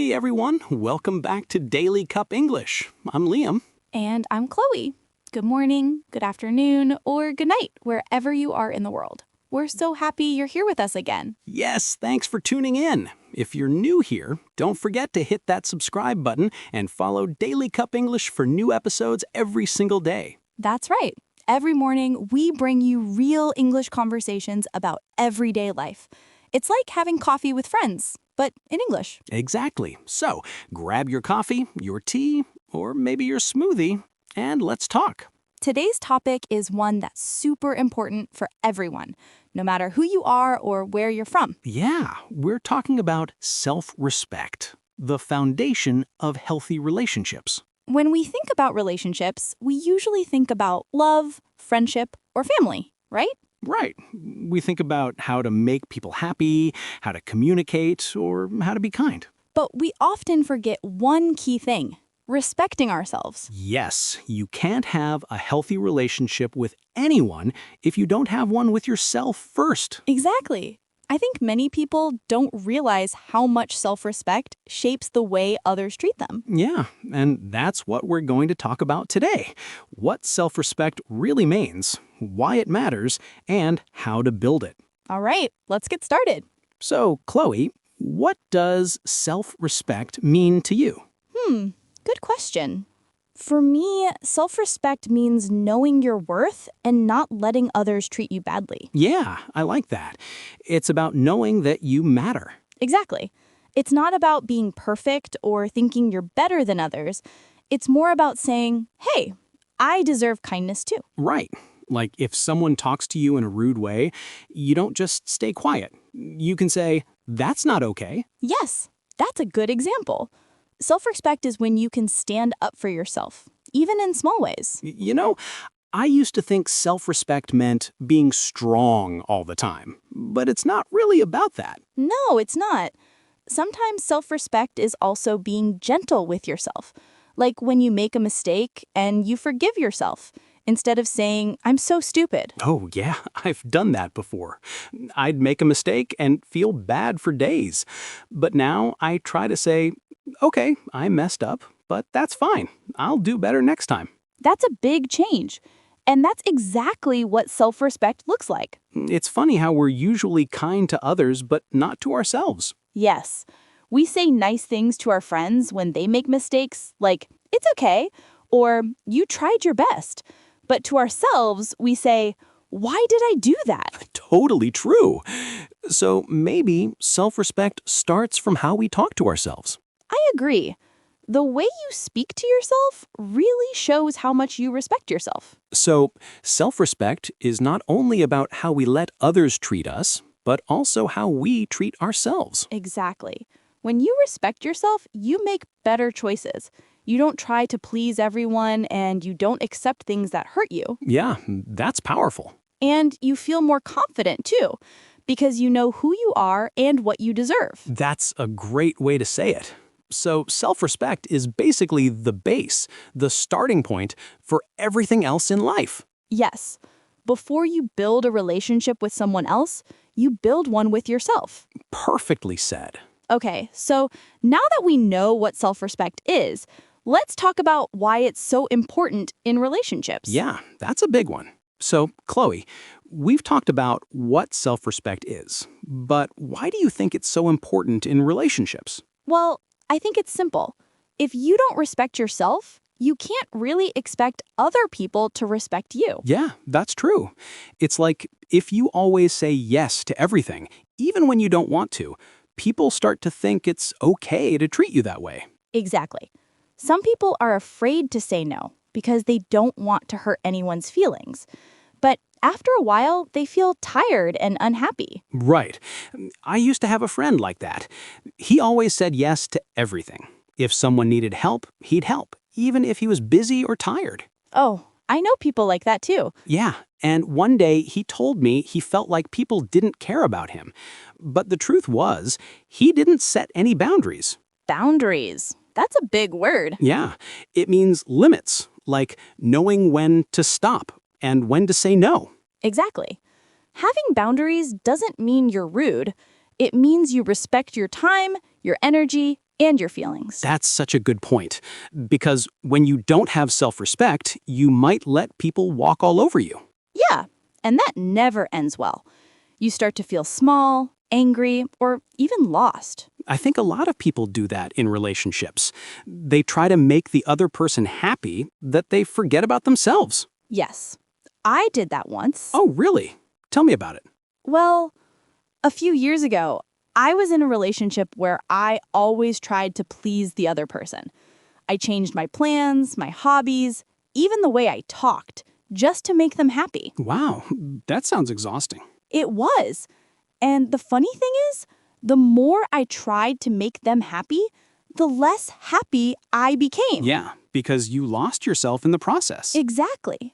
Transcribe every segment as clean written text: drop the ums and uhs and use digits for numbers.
Hey everyone, welcome back to Daily Cup English. I'm Liam. And I'm Chloe. Good morning, good afternoon, or good night, wherever you are in the world. We're so happy you're here with us again. Yes, thanks for tuning in. If you're new here, don't forget to hit that subscribe button and follow Daily Cup English for new episodes every single day. That's right. Every morning, we bring you real English conversations about everyday life. It's like having coffee with friends, but in English. Exactly. So, grab your coffee, your tea, or maybe your smoothie, and let's talk. Today's topic is one that's super important for everyone, no matter who you are or where you're from. Yeah, we're talking about self-respect, the foundation of healthy relationships. When we think about relationships, we usually think about love, friendship, or family, right? Right. We think about how to make people happy, how to communicate, or how to be kind. But we often forget one key thing: respecting ourselves. Yes, you can't have a healthy relationship with anyone if you don't have one with yourself first. Exactly. I think many people don't realize how much self-respect shapes the way others treat them. Yeah, and that's what we're going to talk about today. What self-respect really means, why it matters, and how to build it. All right, let's get started. So, Chloe, what does self-respect mean to you? Good question. For me, self-respect means knowing your worth and not letting others treat you badly. Yeah, I like that. It's about knowing that you matter. Exactly. It's not about being perfect or thinking you're better than others. It's more about saying, hey, I deserve kindness too. Right. Like if someone talks to you in a rude way, you don't just stay quiet. You can say, that's not okay. Yes, that's a good example. Self-respect is when you can stand up for yourself, even in small ways. You know, I used to think self-respect meant being strong all the time, but it's not really about that. No, it's not. Sometimes self-respect is also being gentle with yourself, like when you make a mistake and you forgive yourself, instead of saying, I'm so stupid. Oh, yeah, I've done that before. I'd make a mistake and feel bad for days. But now I try to say, okay, I messed up, but that's fine. I'll do better next time. That's a big change. And that's exactly what self-respect looks like. It's funny how we're usually kind to others, but not to ourselves. Yes, we say nice things to our friends when they make mistakes, like, it's okay, or you tried your best. But to ourselves, we say, why did I do that? Totally true. So maybe self-respect starts from how we talk to ourselves. I agree. The way you speak to yourself really shows how much you respect yourself. So self-respect is not only about how we let others treat us, but also how we treat ourselves. Exactly. When you respect yourself, you make better choices. You don't try to please everyone, and you don't accept things that hurt you. Yeah, that's powerful. And you feel more confident, too, because you know who you are and what you deserve. That's a great way to say it. So self-respect is basically the base, the starting point for everything else in life. Yes. Before you build a relationship with someone else, you build one with yourself. Perfectly said. Okay, so now that we know what self-respect is, let's talk about why it's so important in relationships. Yeah, that's a big one. So, Chloe, we've talked about what self-respect is, but why do you think it's so important in relationships? Well, I think it's simple. If you don't respect yourself, you can't really expect other people to respect you. Yeah, that's true. It's like if you always say yes to everything, even when you don't want to, people start to think it's okay to treat you that way. Exactly. Some people are afraid to say no because they don't want to hurt anyone's feelings. But after a while, they feel tired and unhappy. Right. I used to have a friend like that. He always said yes to everything. If someone needed help, he'd help, even if he was busy or tired. Oh, I know people like that too. Yeah, and one day he told me he felt like people didn't care about him. But the truth was, he didn't set any boundaries. Boundaries. That's a big word. Yeah, it means limits, like knowing when to stop and when to say no. Exactly. Having boundaries doesn't mean you're rude. It means you respect your time, your energy, and your feelings. That's such a good point. Because when you don't have self-respect, you might let people walk all over you. Yeah, and that never ends well. You start to feel small, angry, or even lost. I think a lot of people do that in relationships. They try to make the other person happy that they forget about themselves. Yes, I did that once. Oh, really? Tell me about it. Well, a few years ago, I was in a relationship where I always tried to please the other person. I changed my plans, my hobbies, even the way I talked, just to make them happy. Wow, that sounds exhausting. It was. And the funny thing is, the more I tried to make them happy, the less happy I became. Yeah, because you lost yourself in the process. Exactly.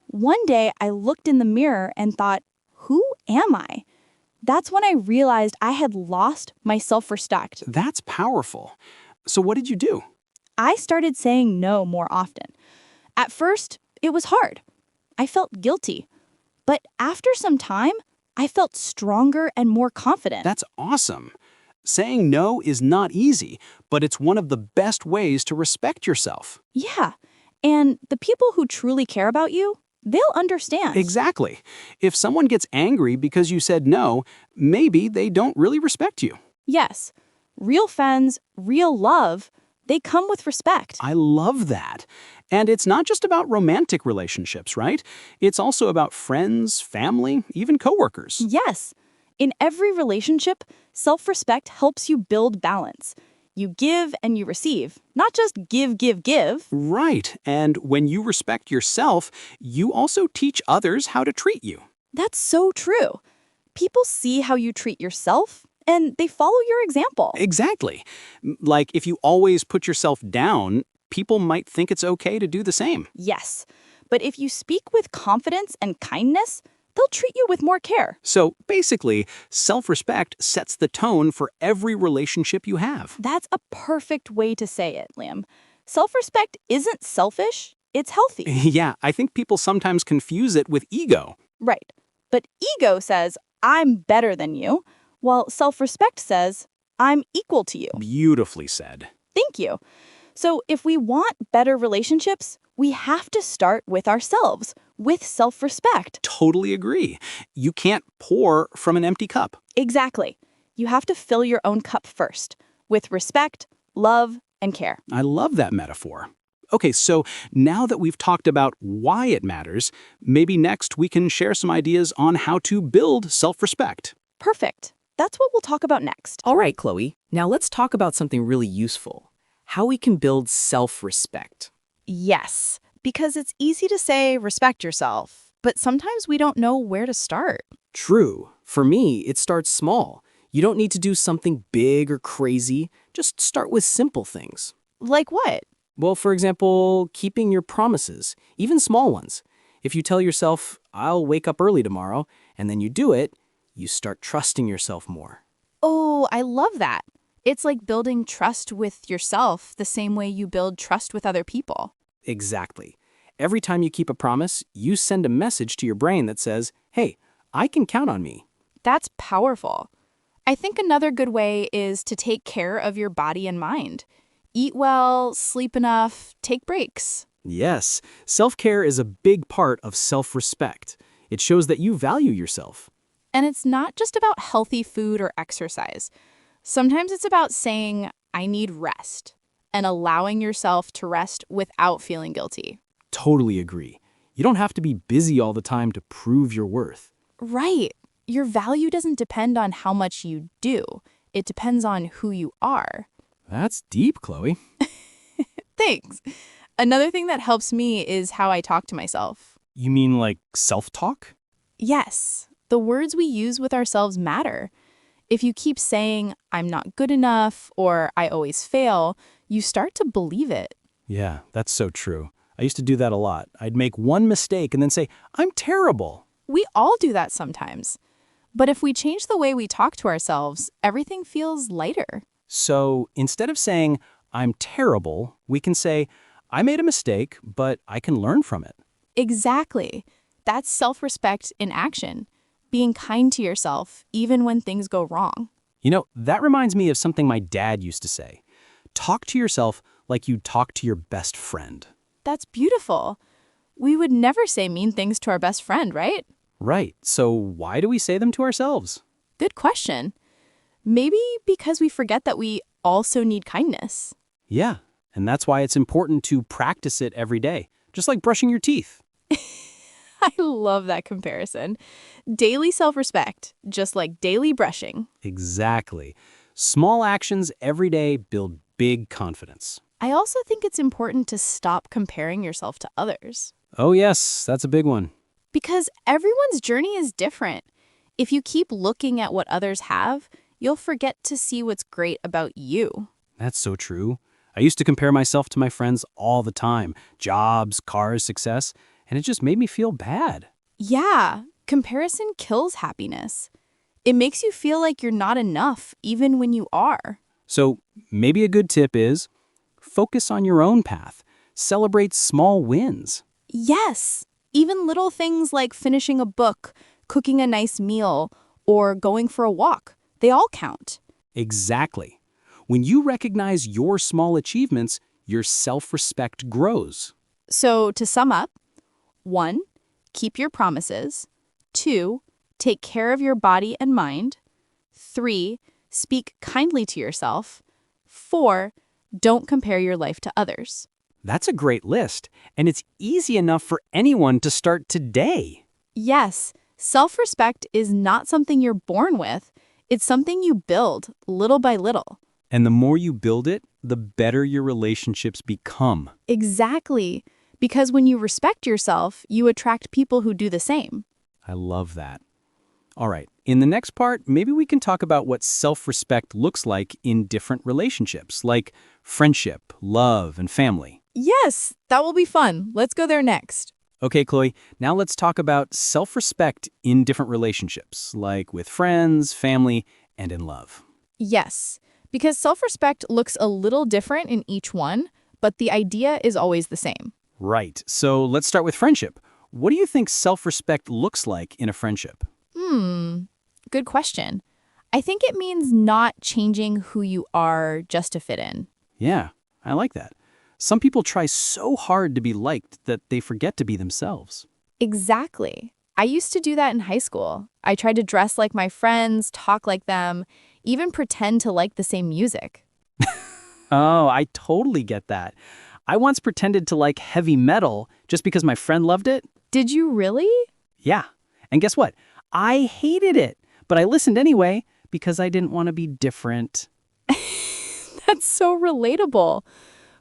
One day I looked in the mirror and thought, who am I? That's when I realized I had lost my self-respect. That's powerful. So what did you do? I started saying no more often. At first, it was hard. I felt guilty. But after some time, I felt stronger and more confident. That's awesome. Saying no is not easy, but it's one of the best ways to respect yourself. Yeah. And the people who truly care about you, they'll understand. Exactly. If someone gets angry because you said no, maybe they don't really respect you. Yes. Real friends, real love, they come with respect. I love that. And it's not just about romantic relationships, right? It's also about friends, family, even coworkers. Yes. In every relationship, self-respect helps you build balance. You give and you receive, not just give, give, give. Right. And when you respect yourself, you also teach others how to treat you. That's so true. People see how you treat yourself, and they follow your example. Exactly. Like if you always put yourself down, people might think it's okay to do the same. Yes. But if you speak with confidence and kindness, they'll treat you with more care. So basically, self-respect sets the tone for every relationship you have. That's a perfect way to say it, Liam. Self-respect isn't selfish, it's healthy. Yeah, I think people sometimes confuse it with ego. Right. But ego says, I'm better than you, while self-respect says, I'm equal to you. Beautifully said. Thank you. So if we want better relationships, we have to start with ourselves, with self-respect. Totally agree. You can't pour from an empty cup. Exactly. You have to fill your own cup first, with respect, love, and care. I love that metaphor. Okay, so now that we've talked about why it matters, maybe next we can share some ideas on how to build self-respect. Perfect. That's what we'll talk about next. All right, Chloe. Now let's talk about something really useful. How we can build self-respect. Yes, because it's easy to say respect yourself, but sometimes we don't know where to start. True. For me, it starts small. You don't need to do something big or crazy. Just start with simple things. Like what? Well, for example, keeping your promises, even small ones. If you tell yourself, I'll wake up early tomorrow, and then you do it, you start trusting yourself more. Oh, I love that. It's like building trust with yourself the same way you build trust with other people. Exactly. Every time you keep a promise, you send a message to your brain that says, hey, I can count on me. That's powerful. I think another good way is to take care of your body and mind. Eat well, sleep enough, take breaks. Yes, self-care is a big part of self-respect. It shows that you value yourself. And it's not just about healthy food or exercise. Sometimes it's about saying, I need rest, and allowing yourself to rest without feeling guilty. Totally agree. You don't have to be busy all the time to prove your worth. Right. Your value doesn't depend on how much you do. It depends on who you are. That's deep, Chloe. Thanks. Another thing that helps me is how I talk to myself. You mean like self-talk? Yes, the words we use with ourselves matter. If you keep saying, I'm not good enough, or I always fail, you start to believe it. Yeah, that's so true. I used to do that a lot. I'd make one mistake and then say, I'm terrible. We all do that sometimes. But if we change the way we talk to ourselves, everything feels lighter. So instead of saying, I'm terrible, we can say, I made a mistake, but I can learn from it. Exactly. That's self-respect in action. Being kind to yourself, even when things go wrong. You know, that reminds me of something my dad used to say. talk to yourself like you talk to your best friend. That's beautiful. We would never say mean things to our best friend, right? Right, so why do we say them to ourselves? Good question. Maybe because we forget that we also need kindness. Yeah, and that's why it's important to practice it every day, just like brushing your teeth. I love that comparison. Daily self-respect, just like daily brushing. Exactly. Small actions every day build big confidence. I also think it's important to stop comparing yourself to others. Oh yes, that's a big one. Because everyone's journey is different. If you keep looking at what others have, you'll forget to see what's great about you. That's so true. I used to compare myself to my friends all the time. Jobs, cars, success, and it just made me feel bad. Yeah, comparison kills happiness. It makes you feel like you're not enough, even when you are. So maybe a good tip is focus on your own path. Celebrate small wins. Yes, even little things like finishing a book, cooking a nice meal, or going for a walk, they all count. Exactly. When you recognize your small achievements, your self-respect grows. So to sum up, 1, keep your promises. 2, take care of your body and mind. 3, speak kindly to yourself. 4, don't compare your life to others. That's a great list, and it's easy enough for anyone to start today. Yes, self-respect is not something you're born with. It's something you build little by little. And the more you build it, the better your relationships become. Exactly. Because when you respect yourself, you attract people who do the same. I love that. All right, in the next part, maybe we can talk about what self-respect looks like in different relationships, like friendship, love, and family. Yes, that will be fun. Let's go there next. Okay, Chloe, now let's talk about self-respect in different relationships, like with friends, family, and in love. Yes, because self-respect looks a little different in each one, but the idea is always the same. Right, so let's start with friendship. What do you think self-respect looks like in a friendship? Good question. I think it means not changing who you are just to fit in. Yeah, I like that. Some people try so hard to be liked that they forget to be themselves. Exactly. I used to do that in high school. I tried to dress like my friends, talk like them, even pretend to like the same music. Oh, I totally get that. I once pretended to like heavy metal just because my friend loved it. Did you really? Yeah. And guess what? I hated it, but I listened anyway because I didn't want to be different. That's so relatable.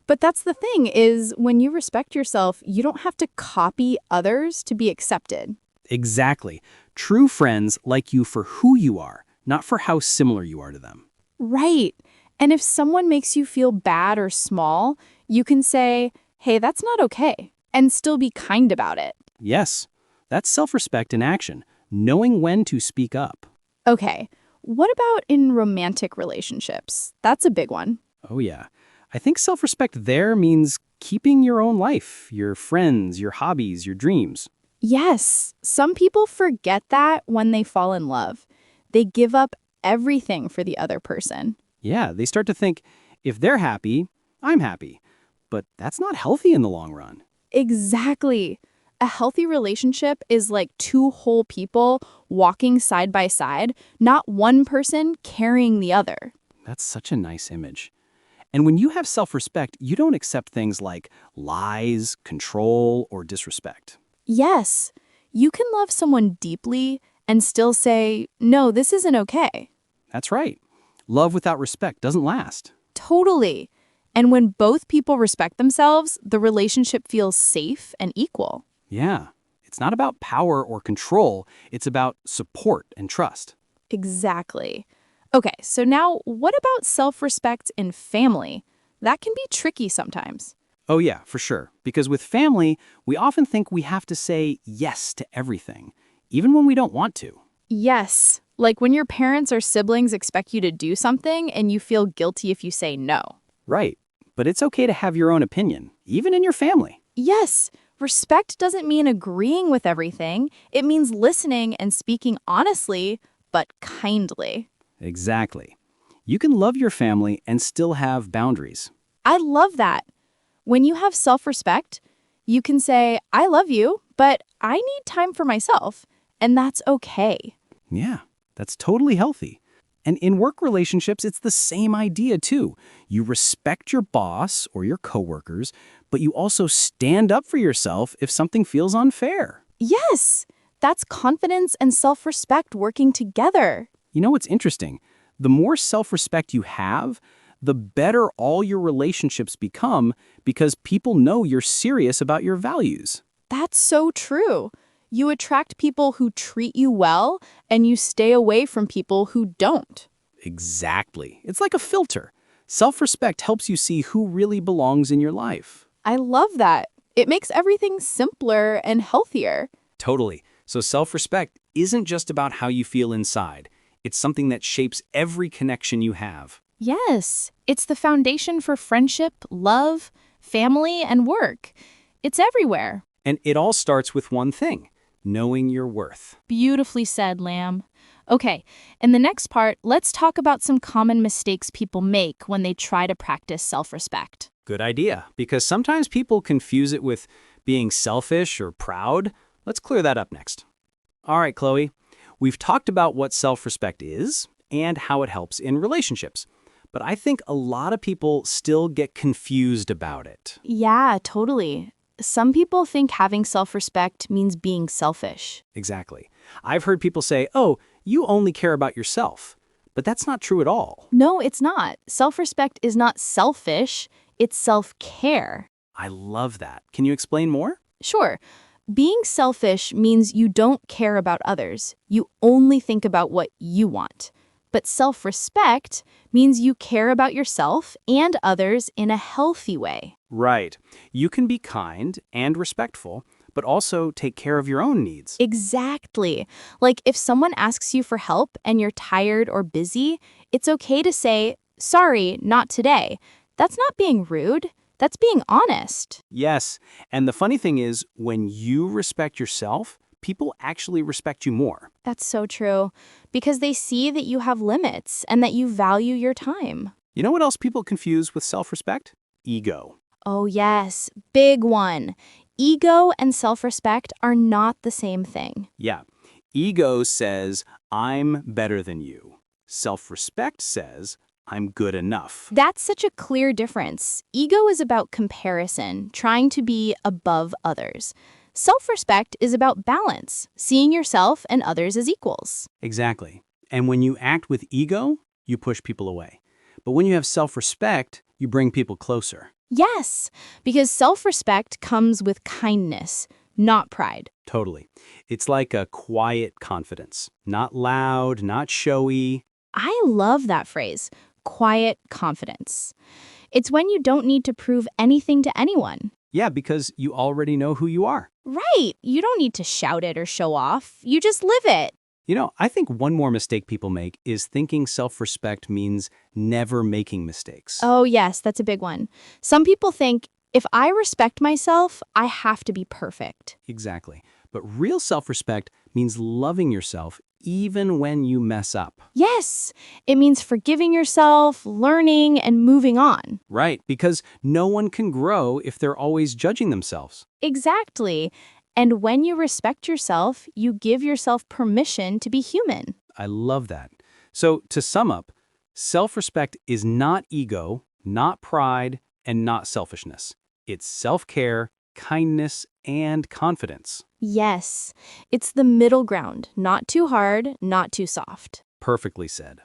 But that's the thing is when you respect yourself, you don't have to copy others to be accepted. Exactly. True friends like you for who you are, not for how similar you are to them. Right. And if someone makes you feel bad or small, you can say, hey, that's not okay, and still be kind about it. Yes, that's self-respect in action, knowing when to speak up. Okay, what about in romantic relationships? That's a big one. Oh yeah. I think self-respect there means keeping your own life, your friends, your hobbies, your dreams. Yes, some people forget that when they fall in love. They give up everything for the other person. Yeah, they start to think, if they're happy, I'm happy. But that's not healthy in the long run. Exactly. A healthy relationship is like two whole people walking side by side, not one person carrying the other. That's such a nice image. And when you have self-respect, you don't accept things like lies, control, or disrespect. Yes, you can love someone deeply and still say, no, this isn't okay. That's right. Love without respect doesn't last. Totally. And when both people respect themselves, the relationship feels safe and equal. Yeah. It's not about power or control. It's about support and trust. Exactly. Okay, so now what about self-respect in family? That can be tricky sometimes. Oh yeah, for sure. Because with family, we often think we have to say yes to everything, even when we don't want to. Yes, like when your parents or siblings expect you to do something and you feel guilty if you say no. Right. But it's okay to have your own opinion, even in your family. Yes, respect doesn't mean agreeing with everything. It means listening and speaking honestly, but kindly. Exactly. You can love your family and still have boundaries. I love that. When you have self-respect, you can say, I love you, but I need time for myself, and that's okay. Yeah, that's totally healthy. And in work relationships, it's the same idea too. You respect your boss or your coworkers, but you also stand up for yourself if something feels unfair. Yes, that's confidence and self-respect working together. You know what's interesting? The more self-respect you have, the better all your relationships become because people know you're serious about your values. That's so true. You attract people who treat you well, and you stay away from people who don't. Exactly. It's like a filter. Self-respect helps you see who really belongs in your life. I love that. It makes everything simpler and healthier. Totally. So self-respect isn't just about how you feel inside. It's something that shapes every connection you have. Yes, it's the foundation for friendship, love, family, and work. It's everywhere. And it all starts with one thing: knowing your worth. Beautifully said, Lamb. Okay, in the next part, let's talk about some common mistakes people make when they try to practice self-respect. Good idea, because sometimes people confuse it with being selfish or proud. Let's clear that up next. All right, Chloe, we've talked about what self-respect is and how it helps in relationships. But I think a lot of people still get confused about it. Yeah, totally. Some people think having self-respect means being selfish. Exactly. I've heard people say, oh, you only care about yourself. But that's not true at all. No, it's not. Self-respect is not selfish, it's self-care. I love that. Can you explain more? Sure. Being selfish means you don't care about others. You only think about what you want. But self-respect means you care about yourself and others in a healthy way. Right. You can be kind and respectful, but also take care of your own needs. Exactly. Like if someone asks you for help and you're tired or busy, it's okay to say, sorry, not today. That's not being rude. That's being honest. Yes. And the funny thing is, when you respect yourself, people actually respect you more. That's so true. Because they see that you have limits and that you value your time. You know what else people confuse with self-respect? Ego. Oh, yes. Big one. Ego and self-respect are not the same thing. Yeah. Ego says, I'm better than you. Self-respect says, I'm good enough. That's such a clear difference. Ego is about comparison, trying to be above others. Self-respect is about balance, seeing yourself and others as equals. Exactly. And when you act with ego, you push people away. But when you have self-respect, you bring people closer. Yes, because self-respect comes with kindness, not pride. Totally. It's like a quiet confidence. Not loud, not showy. I love that phrase, quiet confidence. It's when you don't need to prove anything to anyone. Yeah, because you already know who you are. Right. You don't need to shout it or show off. You just live it. You know, I think one more mistake people make is thinking self-respect means never making mistakes. Oh, yes, that's a big one. Some people think, if I respect myself, I have to be perfect. Exactly. But real self-respect means loving yourself even when you mess up. Yes, it means forgiving yourself, learning, and moving on. Right, because no one can grow if they're always judging themselves. Exactly. And when you respect yourself, you give yourself permission to be human. I love that. So to sum up, self-respect is not ego, not pride, and not selfishness. It's self-care, kindness, and confidence. Yes, it's the middle ground, not too hard, not too soft. Perfectly said.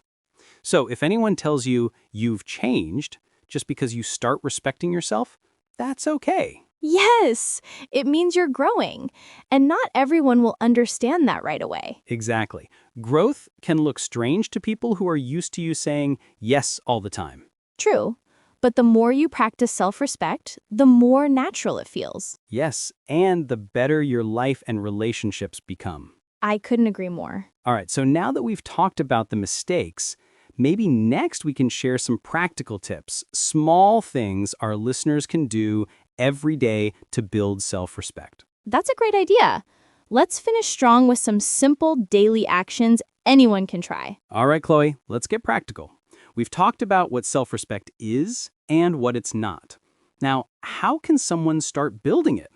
So if anyone tells you you've changed just because you start respecting yourself, that's okay. Yes, it means you're growing. And not everyone will understand that right away. Exactly. Growth can look strange to people who are used to you saying yes all the time. True. But the more you practice self-respect, the more natural it feels. Yes, and the better your life and relationships become. I couldn't agree more. All right, so now that we've talked about the mistakes, maybe next we can share some practical tips, small things our listeners can do every day to build self-respect. That's a great idea. Let's finish strong with some simple daily actions anyone can try. All right, Chloe, let's get practical. We've talked about what self-respect is and what it's not. Now, how can someone start building it?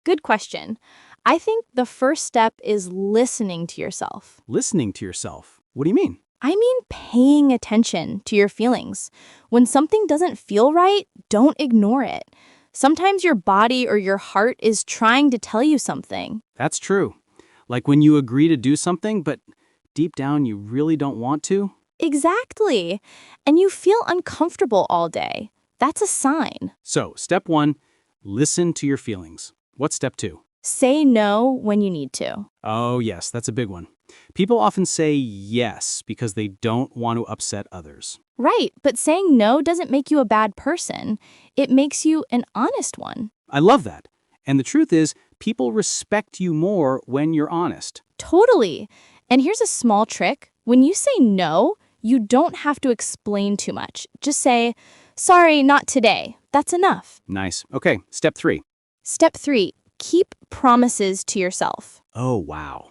Good question. I think the first step is listening to yourself. Listening to yourself. What do you mean? I mean, paying attention to your feelings. When something doesn't feel right, don't ignore it. Sometimes your body or your heart is trying to tell you something. That's true. Like when you agree to do something, but deep down you really don't want to. Exactly. And you feel uncomfortable all day. That's a sign. So, step 1, listen to your feelings. What's step 2? Say no when you need to. Oh, yes, that's a big one. People often say yes because they don't want to upset others. Right, but saying no doesn't make you a bad person. It makes you an honest one. I love that. And the truth is, people respect you more when you're honest. Totally. And here's a small trick. When you say no, you don't have to explain too much. Just say, sorry, not today. That's enough. Nice. Okay, step 3. Step 3, keep promises to yourself. Oh, wow.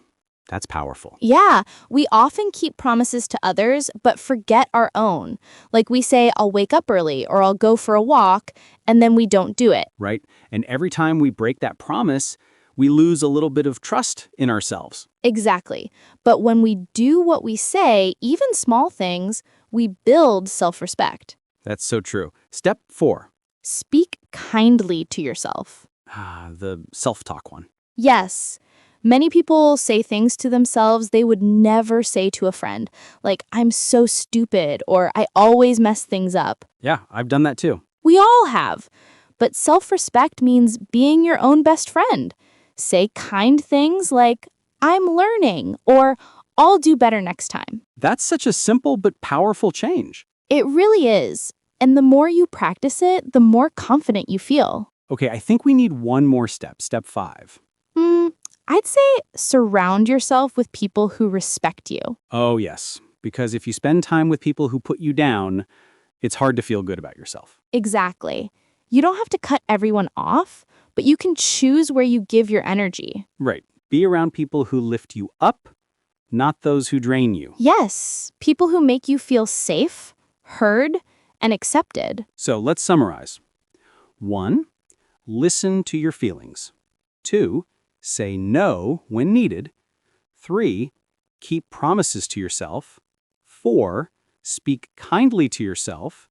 That's powerful. Yeah, we often keep promises to others, but forget our own. Like we say, I'll wake up early or I'll go for a walk, and then we don't do it. Right? And every time we break that promise, we lose a little bit of trust in ourselves. Exactly. But when we do what we say, even small things, we build self-respect. That's so true. Step 4. Speak kindly to yourself. The self-talk one. Yes. Many people say things to themselves they would never say to a friend, like, I'm so stupid, or I always mess things up. Yeah, I've done that too. We all have. But self-respect means being your own best friend. Say kind things like, I'm learning, or I'll do better next time. That's such a simple but powerful change. It really is. And the more you practice it, the more confident you feel. Okay, I think we need one more step, step 5. I'd say surround yourself with people who respect you. Oh, yes, because if you spend time with people who put you down, it's hard to feel good about yourself. Exactly. You don't have to cut everyone off, but you can choose where you give your energy. Right. Be around people who lift you up, not those who drain you. Yes, people who make you feel safe, heard, and accepted. So let's summarize. 1, listen to your feelings. 2, say no when needed. 3, keep promises to yourself. 4, speak kindly to yourself.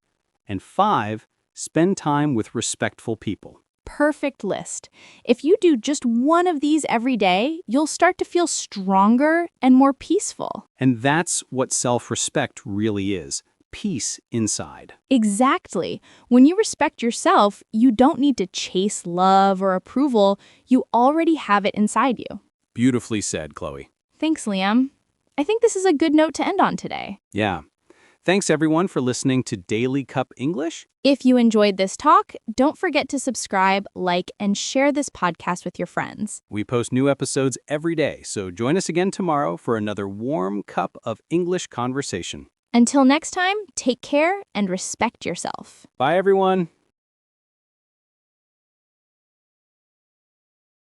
And 5, spend time with respectful people. Perfect list. If you do just one of these every day, you'll start to feel stronger and more peaceful. And that's what self-respect really is. Peace inside. Exactly. When you respect yourself, you don't need to chase love or approval. You already have it inside you. Beautifully said, Chloe. Thanks, Liam. I think this is a good note to end on today. Yeah. Thanks, everyone, for listening to Daily Cup English. If you enjoyed this talk, don't forget to subscribe, like, and share this podcast with your friends. We post new episodes every day, so join us again tomorrow for another warm cup of English conversation. Until next time, take care and respect yourself. Bye, everyone.